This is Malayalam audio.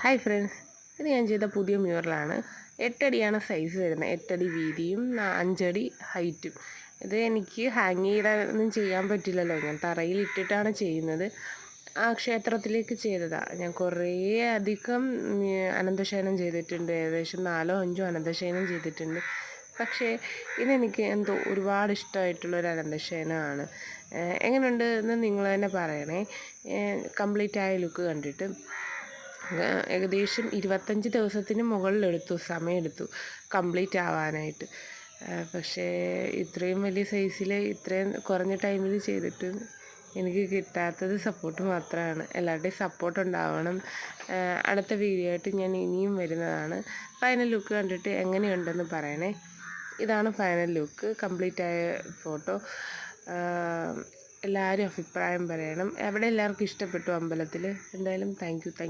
ഹായ് ഫ്രണ്ട്സ്, ഇത് ഞാൻ ചെയ്ത പുതിയ മ്യൂറലാണ്. 8 അടിയാണ് സൈസ് വരുന്നത്. 8 അടി വീതിയും 5 അടി ഹൈറ്റും. ഇത് എനിക്ക് ഹാങ് ചെയ്തൊന്നും ചെയ്യാൻ പറ്റില്ലല്ലോ, ഞാൻ തറയിൽ ഇട്ടിട്ടാണ് ചെയ്യുന്നത്. ആ ക്ഷേത്രത്തിലേക്ക് ചെയ്തതാണ്. ഞാൻ കുറേ അധികം അനന്തശയനം ചെയ്തിട്ടുണ്ട്. ഏകദേശം 4-5 അനന്തശയനം ചെയ്തിട്ടുണ്ട്. പക്ഷേ ഇതെനിക്ക് എന്തോ ഒരുപാട് ഇഷ്ടമായിട്ടുള്ളൊരു അനന്തശയനമാണ്. എങ്ങനെയുണ്ട് എന്ന് നിങ്ങൾ തന്നെ പറയണേ. കംപ്ലീറ്റ് ആയ ലുക്ക് കണ്ടിട്ട് ഏകദേശം 25 ദിവസത്തിന് മുകളിലെടുത്തു, സമയമെടുത്തു കംപ്ലീറ്റ് ആവാനായിട്ട്. പക്ഷേ ഇത്രയും വലിയ സൈസിൽ ഇത്രയും കുറഞ്ഞ ടൈമിൽ ചെയ്തിട്ട് എനിക്ക് കിട്ടാത്തത് സപ്പോർട്ട് മാത്രമാണ്. എല്ലാവരുടെയും സപ്പോർട്ട് ഉണ്ടാവണം. അടുത്ത വീഡിയോ ആയിട്ട് ഞാൻ ഇനിയും വരുന്നതാണ്. ഫൈനൽ ലുക്ക് കണ്ടിട്ട് എങ്ങനെയുണ്ടെന്ന് പറയണേ. ഇതാണ് ഫൈനൽ ലുക്ക്, കംപ്ലീറ്റ് ആയ ഫോട്ടോ. എല്ലാവരും അഭിപ്രായം പറയണം. എവിടെ എല്ലാവർക്കും ഇഷ്ടപ്പെട്ടു അമ്പലത്തിൽ. എന്തായാലും താങ്ക് യു.